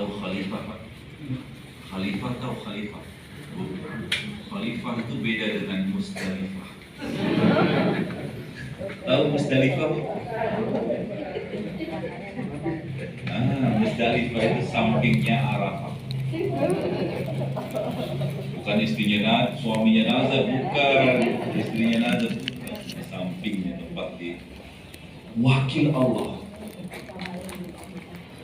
Tahu khalifah Pak? Khalifah tahu khalifah? Khalifah itu beda dengan Musdalifah. Tahu Musdalifah? Musdalifah itu sampingnya Arafah. Bukan istrinya suaminya nazar, bukan istrinya nazar, di sampingnya tempat di wakil Allah.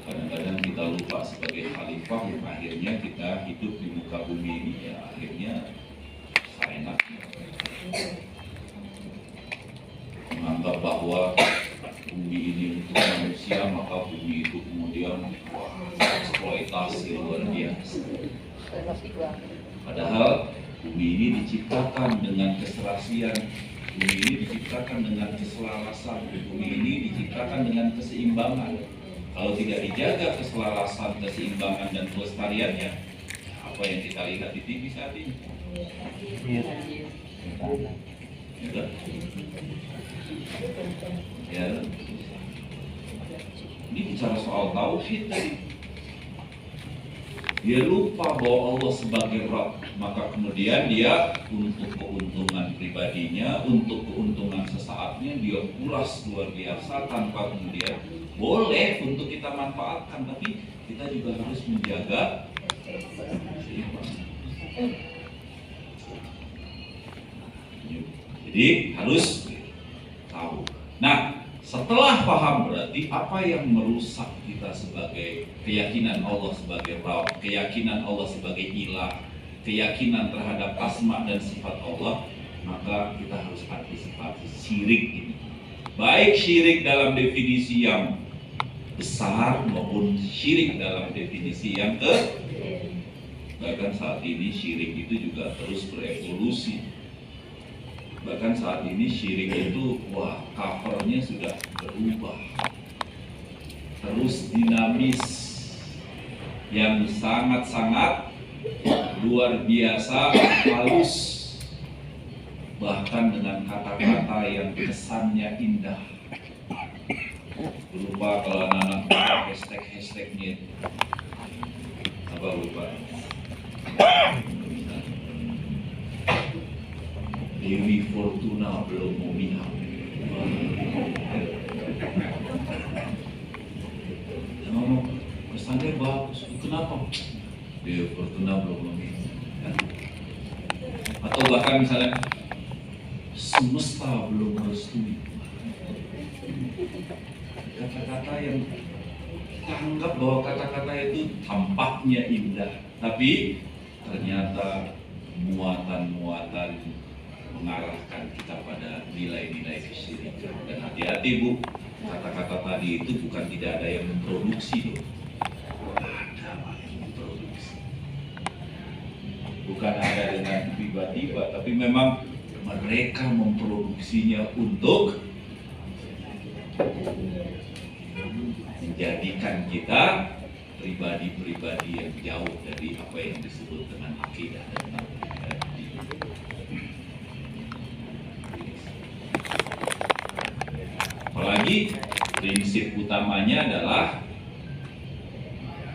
Kadang-kadang kita lupa sebagai khalifah yang akhirnya kita hidup di muka bumi ini, ya akhirnya seenaknya menganggap bahwa bumi ini untuk manusia, maka bumi itu kemudian eksploitasi luar biasa. Padahal bumi ini diciptakan dengan keserasian, bumi ini diciptakan dengan keselarasan, bumi ini diciptakan dengan keseimbangan. Kalau tidak dijaga keselarasan, keseimbangan, dan kelestariannya, apa yang kita lihat di TV saat ini? Ya, ini bicara soal tauhid tadi. Dia lupa bahwa Allah sebagai Rabb, maka kemudian dia untuk keuntungan pribadinya, untuk keuntungan sesaatnya, dia kuras luar biasa tanpa kemudian boleh untuk kita manfaatkan, tapi kita juga harus menjaga keseimbangan. Jadi harus tahu. Nah, setelah paham berarti apa yang merusak kita sebagai keyakinan Allah sebagai Rabb, keyakinan Allah sebagai ilah, keyakinan terhadap asma dan sifat Allah, maka kita harus antisipasi syirik ini. Baik syirik dalam definisi yang besar maupun syirik dalam definisi yang bahkan saat ini syirik itu juga terus berevolusi. Bahkan saat ini syirik itu, covernya sudah berubah, terus dinamis, yang sangat-sangat luar biasa halus, bahkan dengan kata-kata yang kesannya indah. Berupa kalau anak-anak hashtag-hashtagnya apa lupa? Dewi Fortuna belum memihak. Ngomong kesannya bagus. Kenapa? Dewi Fortuna belum memihak. Atau bahkan misalnya semesta belum merestui. Kata-kata yang kita anggap bahwa kata-kata itu tampaknya indah, tapi ternyata muatan-muatan mengarahkan kita pada nilai-nilai kesyirikan. Dan hati-hati Bu, kata-kata tadi itu bukan tidak ada yang memproduksi loh. Ada yang memproduksi. Bukan ada dengan tiba-tiba, tapi memang mereka memproduksinya untuk menjadikan kita pribadi-pribadi yang jauh dari apa yang disebut dengan akidah dan tauhid. Apalagi prinsip utamanya adalah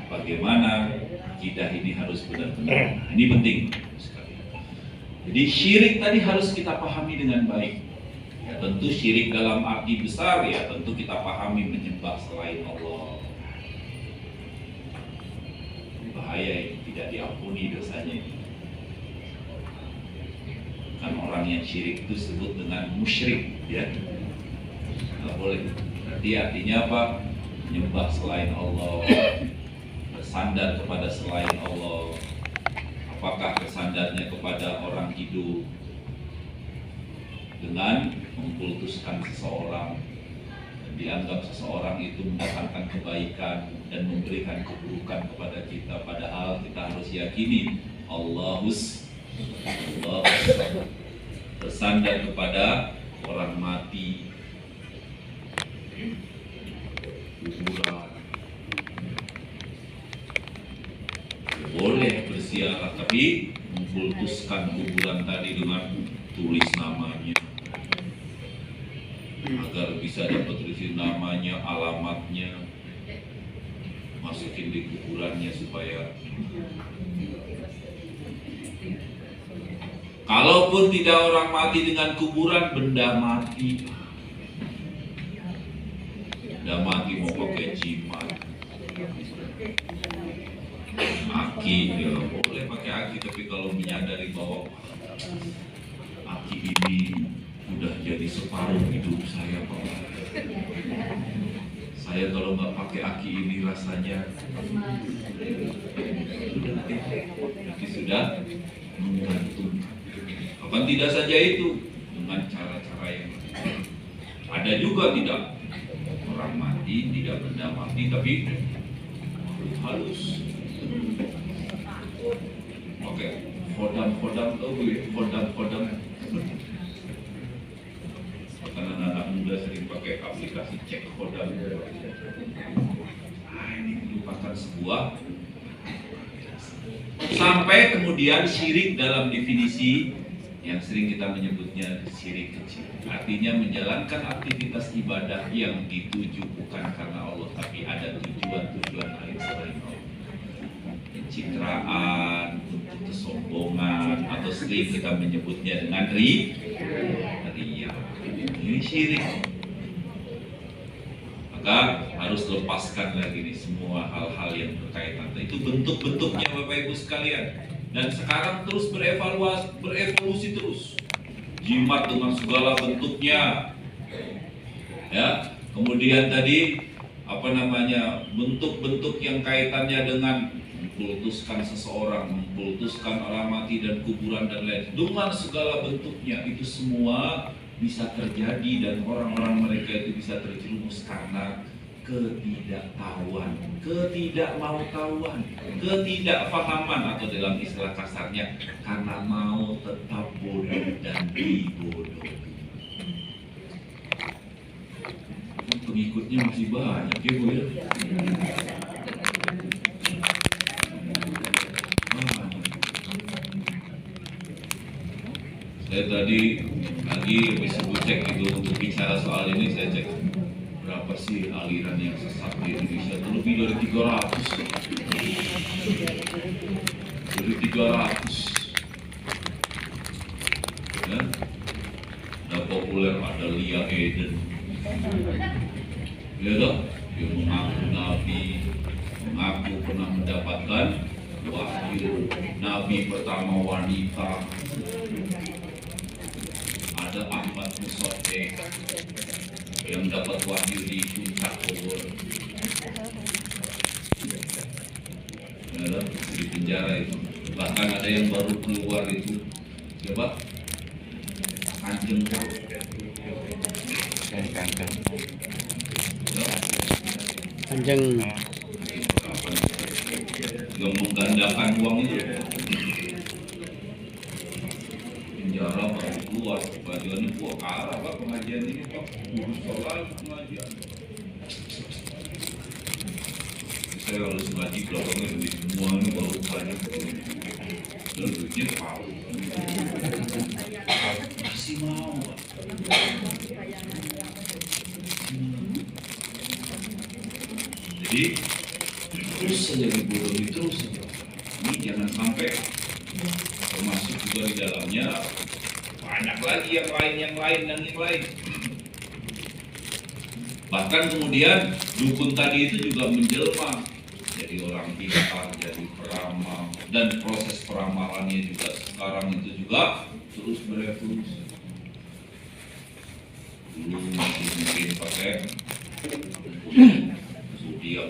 bagaimana akidah ini harus benar-benar. Ini penting sekali. Jadi syirik tadi harus kita pahami dengan baik. Ya, tentu syirik dalam arti besar ya tentu kita pahami menyembah selain Allah. Bahaya ini, tidak diampuni dosanya ini. Kan orang yang syirik itu disebut dengan musyrik ya. Nggak boleh. Berarti artinya apa? Menyembah selain Allah, bersandar kepada selain Allah. Apakah bersandarnya kepada orang hidup dengan mengkultuskan seseorang dan dianggap seseorang itu mendatangkan kebaikan dan memberikan keburukan kepada kita, padahal kita harus yakini Allah bersandar kepada orang mati, kuburan. Boleh berziarah, tapi mengkultuskan kuburan tadi dengan tulis namanya agar bisa dapat isi namanya, alamatnya, masukin di kuburannya supaya kalaupun tidak orang mati dengan kuburan, benda mati. Benda mati mau pakai jimat, aki, ya boleh pakai aki, tapi kalau menyadari bahwa aki ini udah jadi separuh hidup saya, Pak. Saya kalau nggak pakai aki ini rasanya sudah menggantung. Bahkan tidak saja itu, dengan cara-cara yang ada juga tidak orang mati, tidak benda mati, tapi halus. Oke, kodam-kodam tahu ya, kodam-kodam. Karena anak-anak muda sering pakai aplikasi cek kodam. Nah, ini merupakan sebuah sampai kemudian syirik dalam definisi yang sering kita menyebutnya syirik kecil. Artinya menjalankan aktivitas ibadah yang dituju bukan karena Allah, tapi ada tujuan-tujuan lain selain Allah. Pencitraan, untuk kesombongan, atau sering kita menyebutnya dengan riya. Ini syirik. Maka harus lepaskan lagi nih semua hal-hal yang berkaitan. Itu bentuk-bentuknya Bapak Ibu sekalian. Dan sekarang terus berevolusi terus. Jimat dengan segala bentuknya. Ya, kemudian tadi bentuk-bentuk yang kaitannya dengan mengkultuskan seseorang, mengkultuskan orang mati dan kuburan dan lain. Dengan segala bentuknya itu semua bisa terjadi dan orang-orang mereka itu bisa terjerumus karena ketidaktahuan, ketidakmautawan, ketidakfahaman, atau dalam istilah kasarnya karena mau tetap bodoh dan dibodohi. Pengikutnya masih banyak ya Bu ya. Saya tadi lagi habis cek itu untuk bicara soal ini, saya cek berapa sih aliran yang sesat di Indonesia. Itu lebih dari 300. Dari 300. Ya. Ada populer, ada Lia Eden. Ya toh, dia mengaku Nabi, mengaku pernah mendapatkan wahyu, Nabi pertama wanita. Ada Ahmad Musotek yang dapat wahyu di puncak kubur. Di penjara itu. Bahkan ada yang baru keluar itu. Coba Kanjeng. Yang menggandakan uang itu. Penjara baru keluar, bagian itu arah Pak, pengajian ini Pak, urus sholat pengajian. Saya harus ngaji belakangnya lebih semua ini baru banyak dan duitnya tahu masih mau Pak. Jadi terus saja dibodohi terus. Ini jangan sampai, termasuk juga di dalamnya banyak lagi yang lain. Bahkan kemudian dukun tadi itu juga menjelma jadi orang pintar, jadi peramal, dan proses peramalannya juga sekarang itu juga terus berevolusi. Dulu masih mungkin pakai zodiak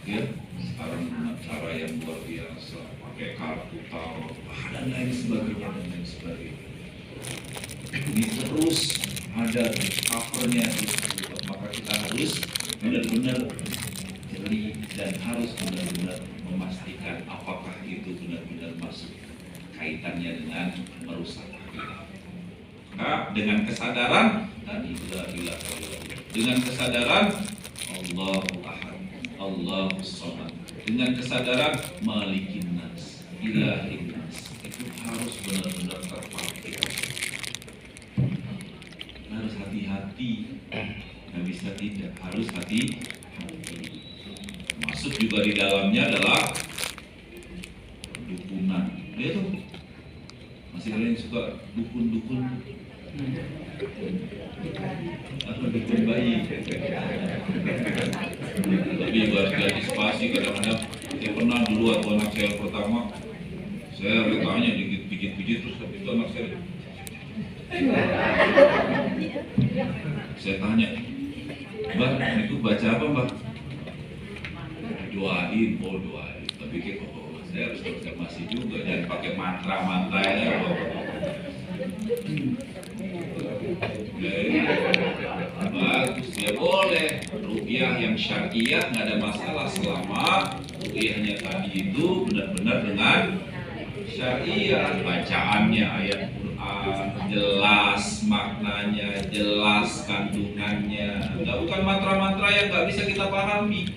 ya, sekarang dengan cara yang luar biasa, pakai kartu tarot dan lain sebagainya. Ini terus ada covernya, maka kita harus benar-benar jeli dan harus benar-benar memastikan apakah itu benar-benar masuk kaitannya dengan merusak akidah. Nah, dengan kesadaran dengan kesadaran Allahu Ahad, Allahu Samad, dengan kesadaran Malikin Nas, Ilahin Nas, itu harus benar-benar terpakai. Harus hati-hati, nggak bisa tidak, harus hati-hati. Masuk juga di dalamnya adalah dukunan. Dia tuh masih ada yang suka dukun-dukun atau dukun bayi. Tapi juga harus diantisipasi. Kadang-kadang saya pernah dulu waktu anak saya pertama, saya rekanya dikit-dikit terus habis itu anak saya tanya, Mbak, itu baca apa Mbak? Doain, doain. Tapi saya harus konfirmasi juga, jangan pakai mantra-mantra ya. Bagus, ya boleh. Ruqyah yang syariah nggak ada masalah selama ruqyahnya tadi itu benar-benar dengan syariah, bacaannya ayat Quran jelas, maknanya jelas, kandungannya. Nggak bukan mantra-mantra yang nggak bisa kita pahami.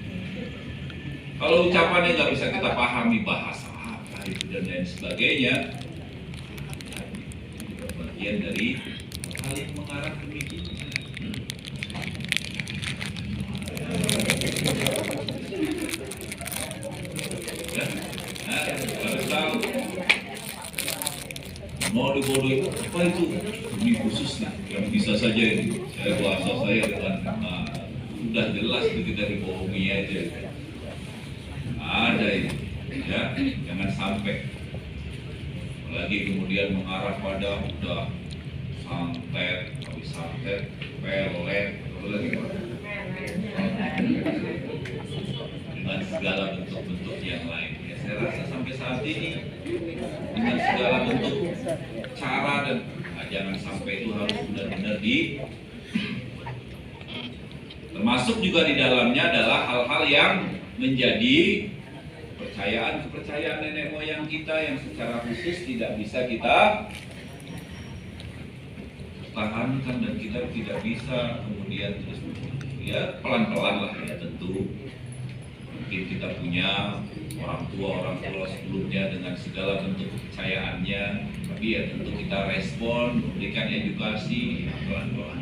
Kalau ucapannya nggak bisa kita pahami, bahasa apa itu dan lain sebagainya, bagian dari hal yang mengarah ke begitu. Harus tahu mau dibodohi apa itu, ini khusus nih yang bisa saja itu. Saya bahasa saya dengan sudah jelas itu dari bohongi aja. Ada ini, ya, jangan sampai lagi kemudian mengarah pada udah santet, habis santet, pelet, lagi dengan segala bentuk-bentuk yang lain. Ya, saya rasa sampai saat ini dengan segala bentuk cara dan jangan sampai itu harus benar-benar termasuk juga di dalamnya adalah hal-hal yang menjadi kepercayaan nenek moyang kita yang secara khusus tidak bisa kita pertahankan dan kita tidak bisa kemudian terus ya pelan-pelan lah ya. Tentu mungkin kita punya orang tua sebelumnya dengan segala bentuk kepercayaannya, tapi ya tentu kita respon, memberikan edukasi ya, pelan-pelan.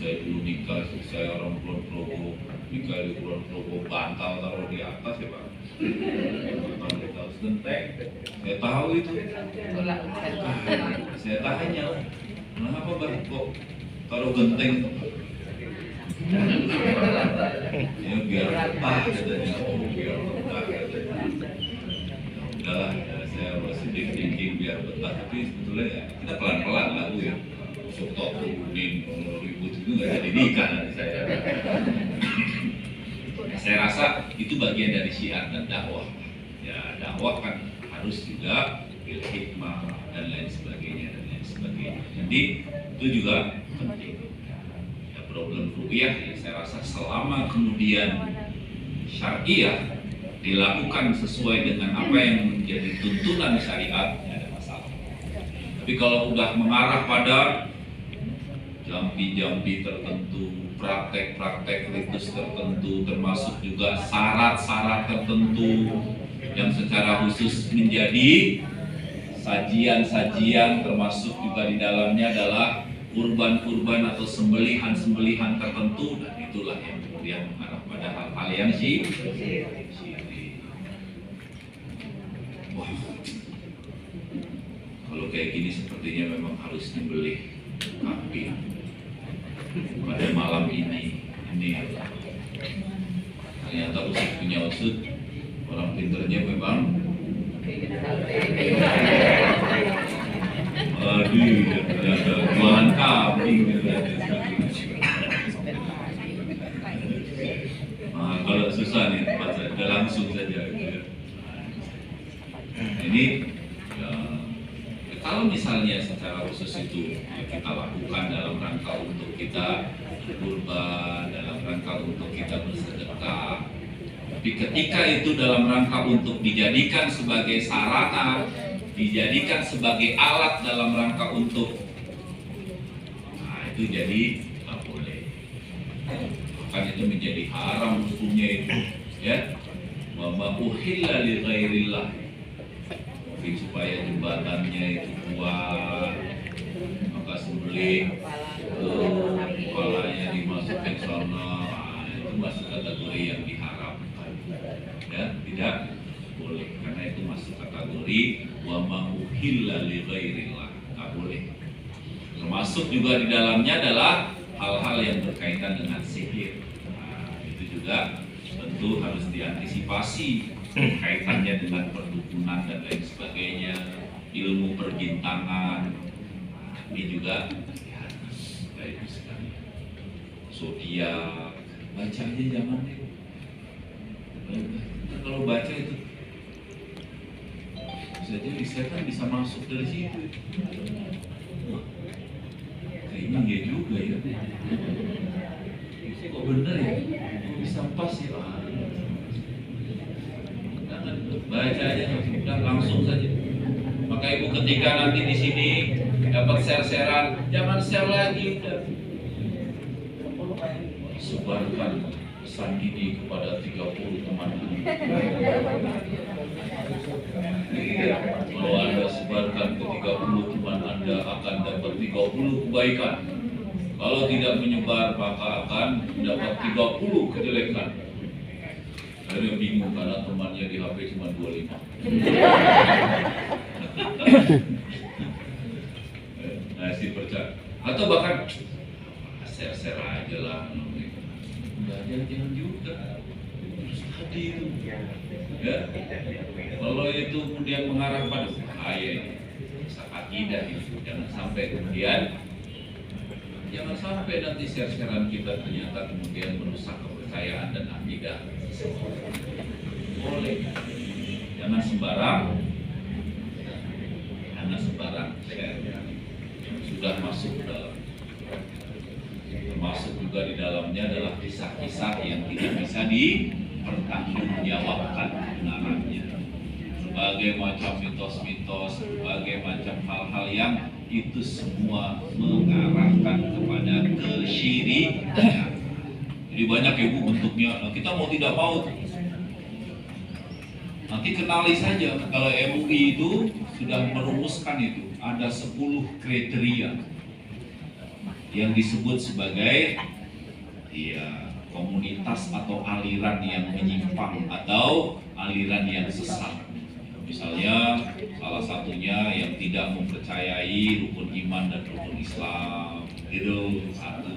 Saya dulu nikah, saya orang Kulon Progo, nikah di Kulon Progo, bantal taruh di atas ya Pak. Bantal di atas genteng, saya tahu itu. Saya tanya, kenapa Bang kok taruh genteng? Ya biar betah katanya, biar betah katanya. Udahlah, saya masih thinking biar betah, tapi sebetulnya ya kita pelan-pelan lagu ya. Sotok kuning, ribut itu nggak jadi nikah nanti saya. Saya rasa itu bagian dari syiar dan dakwah. Ya dakwah kan harus juga bil hikmah dan lain sebagainya. Jadi itu juga penting. Ya, problem ruqyah ya saya rasa selama kemudian syariah dilakukan sesuai dengan apa yang menjadi tuntunan syariat, tidak ada masalah. Tapi kalau udah mengarah pada jampi-jampi tertentu, praktek-praktek ritus tertentu, termasuk juga syarat-syarat tertentu yang secara khusus menjadi sajian-sajian, termasuk juga di dalamnya adalah kurban-kurban atau sembelihan-sembelihan tertentu, dan itulah yang kemudian mengarah pada hal-hal yang syirik. Wah, kalau kayak gini sepertinya memang harus disembelih kambing pada malam ini ternyata Ustaz punya usut, orang pinternya memang jualan kambing. Nah, kalau susah nih tempat saya langsung saja gitu. Ini ya, kalau misalnya secara khusus itu ya kita lakukan dalam rangka untuk kita kurban, dalam rangka untuk kita bersedekah. Tapi ketika itu dalam rangka untuk dijadikan sebagai sarana, dijadikan sebagai alat dalam rangka untuk, nah itu jadi nggak boleh. Bahkan itu menjadi haram hukumnya itu, ya. Wa ma uhilla li ghairillah. Mungkin supaya jembatannya itu kuat, maka sembelih kepalanya dimasukin sana, itu masuk kategori kecuali yang diharamkan. Ya, tidak boleh, karena itu masuk kategori wa ma uhilla li ghairillah, nggak boleh. Termasuk juga di dalamnya adalah hal-hal yang berkaitan dengan sihir. Nah, itu juga tentu harus diantisipasi kaitannya dengan perdukunan dan lain sebagainya, ilmu perbintangan. Ini juga ya, baik sekali. Zodiak, baca aja jangan deh. Kalau baca itu bisa jadi setan bisa masuk dari situ. Kayaknya dia juga ya. Kok bener ya? Kok bisa pas ya? Jangan baca aja, udah langsung saja. Maka ibu ketika nanti di sini dapat share-sharean, jangan share lagi, udah. Sebarkan pesan ini kepada 30 teman. Iya, kalau Anda sebarkan ke 30 teman Anda akan dapat 30 kebaikan. Kalau tidak menyebar maka akan dapat 30 kejelekan. Saya bingung karena temannya di HP cuma 25. Nah, si percaya. Atau bahkan share-share aja lah. Jangan juga terus tadi itu ya, kalau itu kemudian mengarah pada bahaya akidah itu, jangan sampai kemudian nanti share-sharean kita ternyata kemudian merusak kepercayaan dan akidah. Boleh, jangan sembarang share yang sudah masuk ke dalam. Termasuk juga di dalamnya adalah kisah-kisah yang tidak bisa dipertanggungjawabkan kebenarannya. Berbagai macam mitos-mitos, berbagai macam hal-hal yang itu semua mengarahkan kepada kesyirikan. Jadi banyak ya Bu bentuknya. Nah, kita mau tidak mau nanti kenali saja kalau MUI itu sudah merumuskan itu ada 10 kriteria yang disebut sebagai ya komunitas atau aliran yang menyimpang atau aliran yang sesat. Misalnya salah satunya yang tidak mempercayai rukun iman dan rukun Islam, itu satu.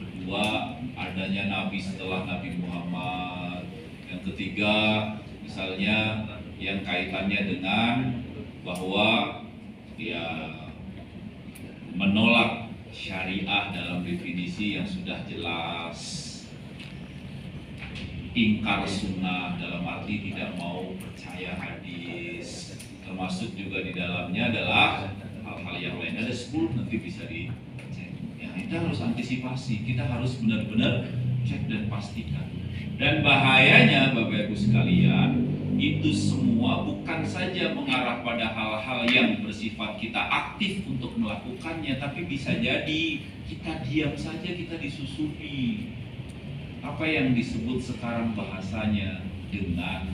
Kedua, adanya Nabi setelah Nabi Muhammad. Yang ketiga, misalnya yang kaitannya dengan bahwa ya menolak syariah dalam definisi yang sudah jelas, ingkar sunnah dalam arti tidak mau percaya hadis, termasuk juga di dalamnya adalah hal-hal yang lain. Ada 10 nanti bisa dicek. Ya, kita harus antisipasi, kita harus benar-benar cek dan pastikan. Dan bahayanya Bapak Ibu sekalian, itu semua bukan saja mengarah pada hal-hal yang bersifat kita aktif untuk melakukannya, tapi bisa jadi kita diam saja, kita disusupi. Apa yang disebut sekarang bahasanya dengan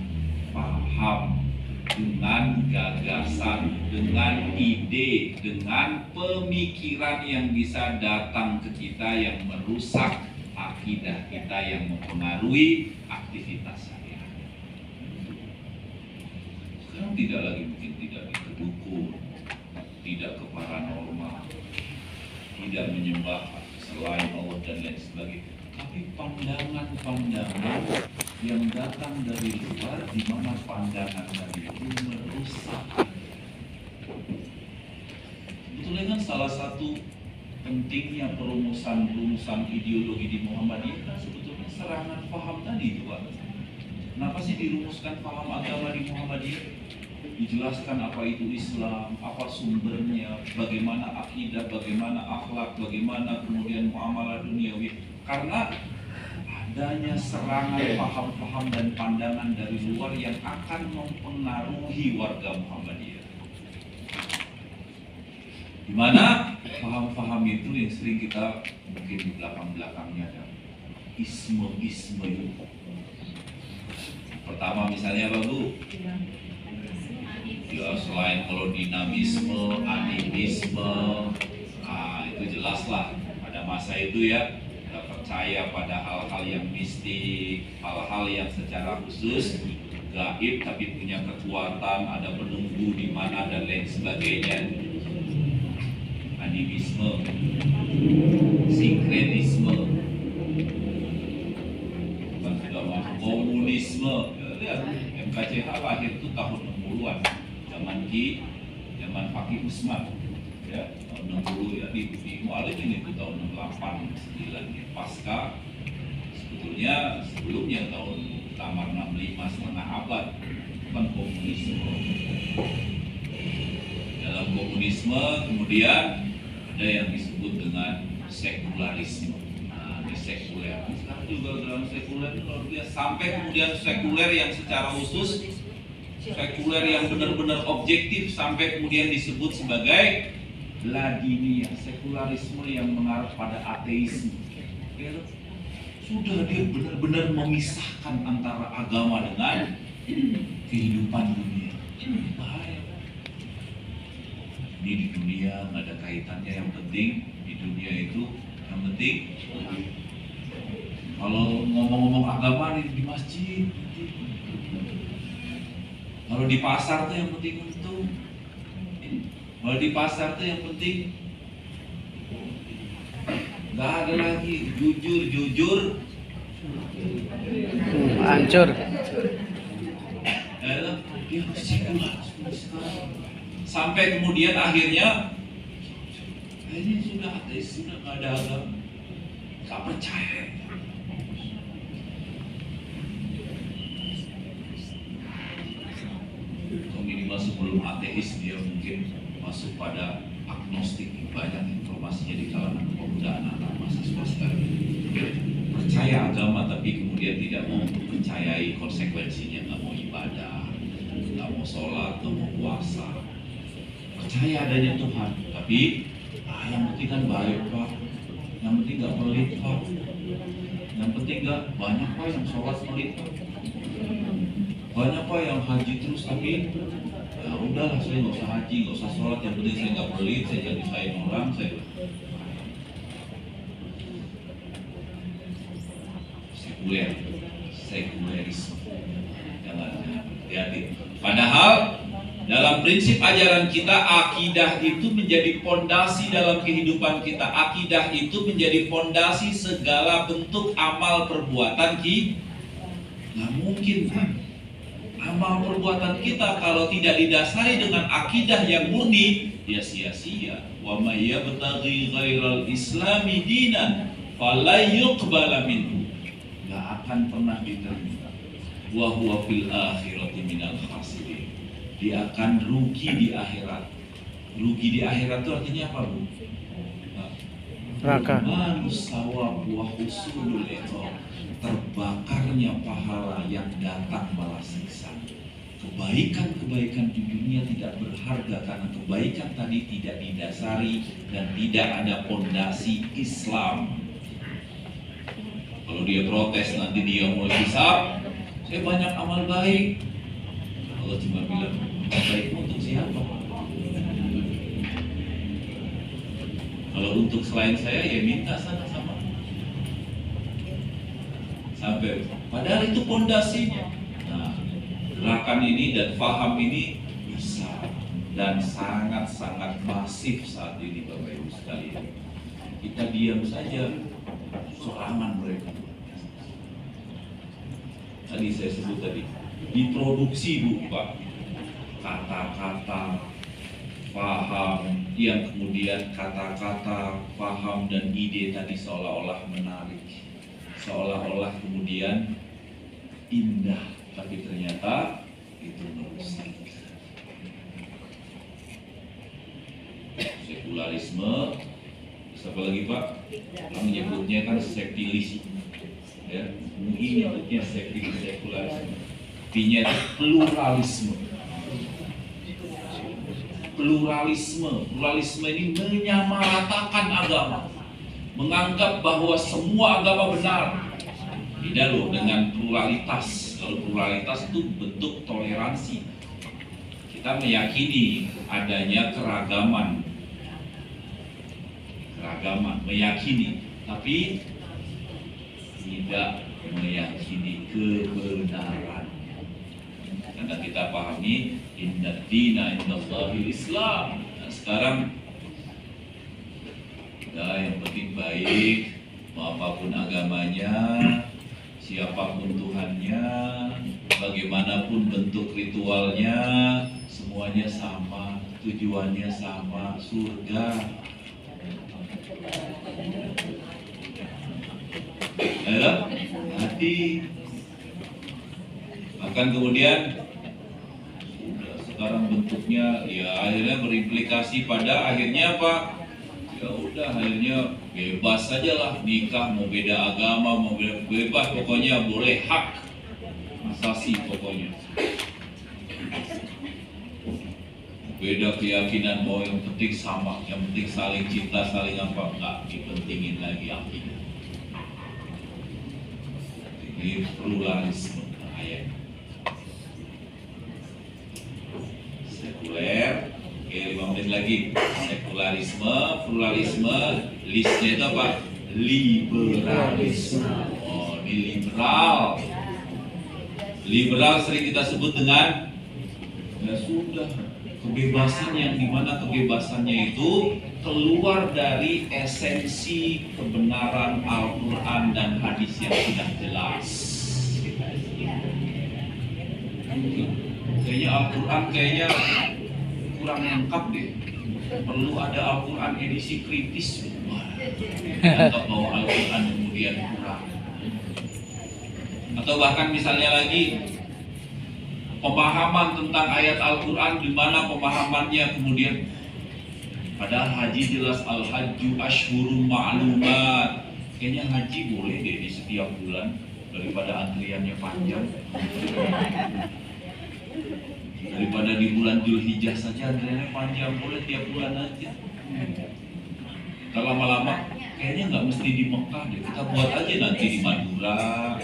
paham, dengan gagasan, dengan ide, dengan pemikiran yang bisa datang ke kita yang merusak akidah kita, yang mempengaruhi aktivitas sehari-hari. Sekarang tidak lagi mungkin tidak ke dukun, tidak ke paranormal, tidak menyembah selain Allah dan lain sebagainya, tapi pandangan-pandangan yang datang dari luar, di mana pandangan tadi itu merusak. Sebetulnya kan salah satu pentingnya perumusan ideologi di Muhammadiyah kan sebetulnya serangan paham tadi itu Pak. Kenapa sih dirumuskan paham agama di Muhammadiyah? Dijelaskan apa itu Islam, apa sumbernya, bagaimana akidah, bagaimana akhlak, bagaimana kemudian muamalah duniawi. Karena adanya serangan paham-paham dan pandangan dari luar yang akan mempengaruhi warga Muhammadiyah. Di mana paham-paham itu yang sering kita mungkin di belakang-belakangnya ada isme-isme itu. Pertama misalnya apa Bu? Ya selain kalau dinamisme, animisme, nah itu jelaslah pada masa itu ya kita percaya pada hal-hal yang mistik, hal-hal yang secara khusus gaib tapi punya kekuatan, ada penunggu di mana dan lain sebagainya. Animisme, sinkretisme, komunisme. Lihat, MKCH lahir itu tahun 60-an, zaman Fakih Usman, ya, tahun 60 ya, di Mu'alim ini itu tahun 68, 9 ya, pasca. Sebetulnya sebelumnya tahun kamar 65 setengah abad bukan komunisme. Dalam komunisme kemudian ada yang disebut dengan sekularisme. Nah, ini sekuler. Sekarang juga dalam sekuler itu luar biasa. Sampai kemudian sekuler yang secara khusus, sekuler yang benar-benar objektif, sampai kemudian disebut sebagai ladinia, sekularisme yang mengarah pada ateisme. Sudah dia benar-benar memisahkan antara agama dengan kehidupan dunia. Bahaya. Ini di dunia nggak ada kaitannya, yang penting di dunia itu yang penting kalau ngomong-ngomong agama nih di masjid, kalau di pasar tuh yang penting untung, kalau di pasar tuh yang penting nggak ada lagi jujur hancur. Dia sekular sampai kemudian akhirnya ini sudah ateis, sudah nggak ada agama, nggak percaya. Minimal sebelum ateis dia mungkin masuk pada agnostik. Banyak informasinya di kalangan pemuda, anak-anak mahasiswa sekarang. Percaya agama tapi kemudian tidak mau percayai konsekuensinya, nggak mau ibadah, nggak mau sholat, nggak mau puasa. Percaya adanya Tuhan, tapi yang penting kan baik Pak, yang penting nggak pelit Pak, yang penting nggak banyak Pak yang sholat pelit Pak, banyak Pak yang haji terus tapi ya udahlah saya nggak usah haji, nggak usah sholat, yang penting saya nggak pelit, saya jadi sayang orang, saya sekulerisme. Jangan hati-hati. Padahal dalam prinsip ajaran kita, akidah itu menjadi fondasi dalam kehidupan kita. Akidah itu menjadi fondasi segala bentuk amal perbuatan kita. Nah mungkin amal perbuatan kita kalau tidak didasari dengan akidah yang murni, ya sia-sia. Wa may yabtaghi ghairal islami dinan fala yuqbala minhu. Gak akan pernah diterima. Wa huwa fil akhirati minal khasirin. Dia akan rugi di akhirat. Rugi di akhirat itu artinya apa, Bu? Neraka. Manusawab wa husnul iqab. Terbakarnya pahala yang datang malah siksa. Kebaikan-kebaikan di dunia tidak berharga karena kebaikan tadi tidak didasari dan tidak ada fondasi Islam. Kalau dia protes nanti dia mau hisab, saya banyak amal baik. Allah cuma bilang, baik untuk siapa? Kalau untuk selain saya ya minta sana sama. Sampai padahal itu fondasinya. Nah, gerakan ini dan paham ini besar dan sangat-sangat masif saat ini Bapak Ibu sekalian. Kita diam saja, serangan mereka. Tadi saya sebut tadi, diproduksi Bu Pak, kata-kata, paham yang kemudian kata-kata, paham dan ide tadi seolah-olah menarik, seolah-olah kemudian indah, tapi ternyata itu merusak. Sekularisme, siapa lagi Pak? Orang menyebutnya kan sektilis, ya, UI menyebutnya sekularisme. Artinya itu pluralisme. Pluralisme ini menyamaratakan agama, menganggap bahwa semua agama benar. Tidak loh dengan pluralitas. Kalau pluralitas itu bentuk toleransi. Kita meyakini adanya keragaman, meyakini, tapi tidak meyakini kebenaran. Karena kita pahami inna dina indallahil Islam. Nah, sekarang yang penting baik, mau apapun agamanya, siapapun Tuhannya, bagaimanapun bentuk ritualnya, semuanya sama, tujuannya sama, surga. Hati. Bahkan kemudian sekarang bentuknya ya akhirnya berimplikasi pada akhirnya apa? Ya udah akhirnya bebas saja lah, nikah mau beda agama mau bebas, pokoknya boleh, hak asasi pokoknya. Beda keyakinan mau, yang penting sama, yang penting saling cinta, saling apa, enggak dipentingin lagi akidah. Ini pluralisme bahaya. Sekuler, oke 5 menit lagi. Sekularisme, pluralisme, listnya itu apa? Liberalisme. Oh, ini liberal. Liberal sering kita sebut dengan ya sudah, kebebasan yang dimana kebebasannya itu keluar dari esensi kebenaran Al-Quran dan hadis yang sudah jelas. Kayaknya Al-Quran kayaknya kurang lengkap deh. Perlu ada Al-Quran edisi kritis. Atau bahwa Al-Quran kemudian kurang. Atau bahkan misalnya lagi pemahaman tentang ayat Al-Quran di mana pemahamannya kemudian padahal haji jelas al-hajju ashhurum ma'lumat. Kayaknya haji boleh deh di setiap bulan daripada antriannya panjang. Daripada di bulan Dzulhijjah saja antriannya panjang, boleh tiap bulan aja. Kalau lama-lama kayaknya nggak mesti di Mekah deh, kita buat aja nanti di Madura,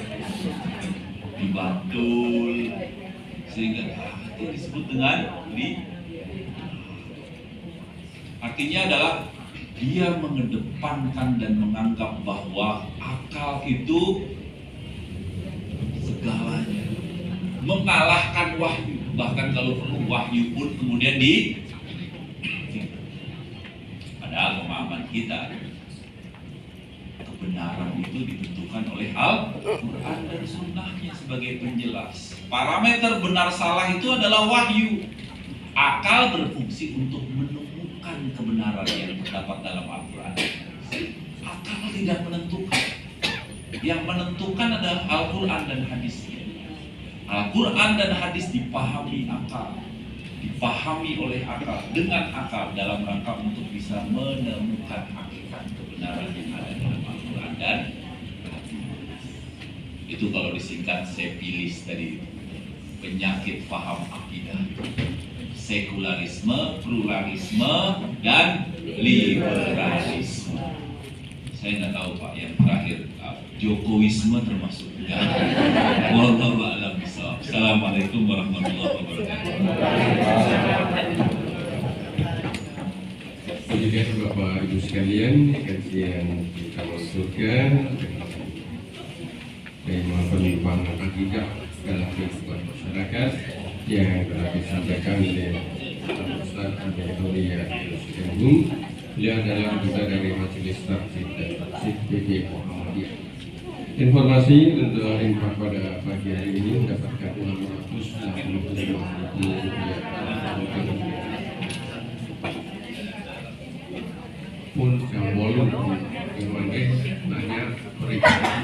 di Bantul, sehingga itu disebut dengan artinya adalah dia mengedepankan dan menganggap bahwa akal itu segalanya, mengalahkan wahyu, bahkan kalau perlu wahyu pun kemudian padahal pemahaman kita kebenaran itu ditentukan oleh Al-Quran dan Sunnahnya sebagai penjelas. Parameter benar salah itu adalah wahyu. Akal berfungsi untuk menemukan kebenaran yang terdapat dalam Al-Quran. Akal tidak menentukan. Yang menentukan adalah Al-Quran dan hadisnya. Al-Quran dan hadis dipahami akal, dipahami oleh akal, dengan akal dalam rangka untuk bisa menemukan hakikat kebenaran yang ada dalam Al-Quran dan itu kalau disingkat sepilis tadi, penyakit paham akidah, sekularisme, pluralisme, dan liberalisme. Saya nggak tahu Pak yang terakhir, Jokowisme termasuk enggak? Wallahu a'lam bishawab. Assalamualaikum warahmatullahi wabarakatuh. Kemudian Bapak Ibu sekalian, kajian kita masukkan tema pengembangan akidah dalam kehidupan masyarakat yang telah disampaikan oleh Ustaz Abdul Aulia Al-Sukendung. Beliau adalah anggota dari Majelis Takfir dan Taksif PP Muhammadiyah. Informasi untuk infak pada pagi hari ini mendapatkan 695.000 rupiah. Pun yang bolong, yang mana nanya mereka.